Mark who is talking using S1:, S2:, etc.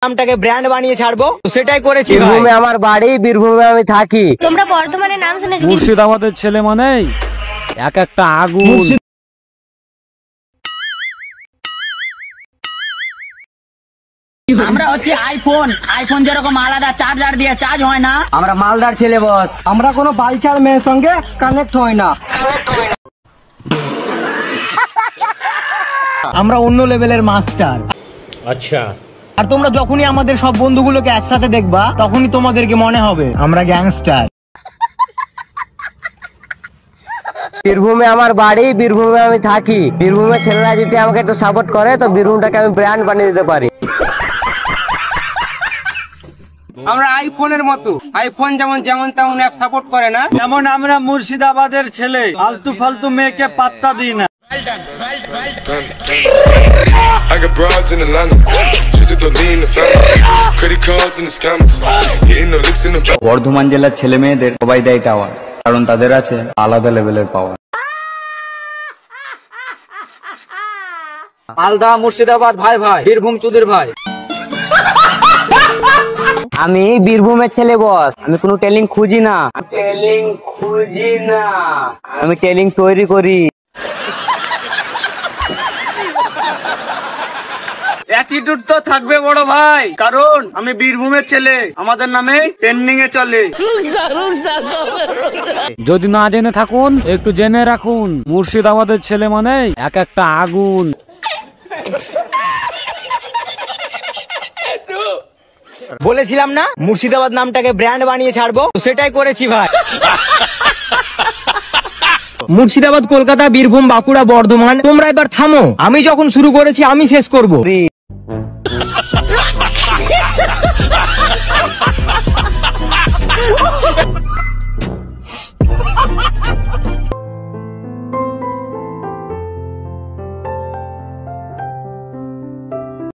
S1: নামটাকে ব্র্যান্ড বানিয়ে ছাড়বো, সেটাই করেছি।
S2: বীরভূমে আমার বাড়ি, বীরভূমে আমি থাকি।
S3: তোমরা বর্ধমানের নাম শুনেছো?
S4: মুর্শিদাবাদের ছেলে মানেই এক একটা আগুন।
S5: আমরা হচ্ছে আইফোন যেরকম আলাদা চার্জার দিয়ে চার্জ হয় না,
S2: আমরা মালদার ছেলে বস।
S1: আমরা কোনো বালচাল মেয়ের সঙ্গে কানেক্ট হয় না। আমরা অন্য লেভেলের মাস্টার।
S6: আচ্ছা,
S1: আর তোমরা যখনই আমাদের সব বন্ধুগুলোকে একসাথে দেখবা, তখনই তোমাদেরকে মনে হবে আমরা গ্যাংস্টার।
S2: বীরভূমে আমার বাড়ি, বীরভূমে আমি থাকি। বীরভূমের ছেলেরা যদি আমাকে একটু সাপোর্ট করে, তো বীরভূমটাকে আমি ব্র্যান্ড বানিয়ে দিতে পারি।
S7: আমরা আইফোনের মতো, আইফোন যেমন তেমন অ্যাপ সাপোর্ট করে না,
S4: যেমন আমরা মুর্শিদাবাদের ছেলে ফালতু ফালতু মেয়েকে পাত্তা দিই না।
S8: I got broads in Atlanta, just to lean the family, credit cards and the scammers, hitting the licks in the back.
S9: Bardhaman জেলার ছেলে মেয়েদের সবাই দেয় টাওয়ার, কারণ তাদের আছে আলাদা লেভেলের পাওয়ার।
S2: মালদা মুর্শিদাবাদ ভাই ভাই, বীরভূম চুদির ভাই। আমি বীরভূমের ছেলে বস। আমি কোনো টেলিং খুঁজি না, আমি টেলিং তৈরি করি।
S4: অ্যাটিটিউড তো থাকবে বড় ভাই, কারণ আমি বীরভূমের ছেলে, আমাদের নামে ট্রেন্ডিং এ চলে। যদি না জেনে থাকুন একটু জেনে রাখুন, মুর্শিদাবাদের ছেলে মানে এক একটা আগুন।
S1: বলেছিলাম না মুর্শিদাবাদ নামটাকে ব্র্যান্ড বানিয়ে ছাড়বো, সেটাই করেছি ভাই। মুর্শিদাবাদ, কলকাতা, বীরভূম, বাঁকুড়া, বর্ধমান, তোমরা এবার থামো। আমি যখন শুরু করেছি আমি শেষ করব।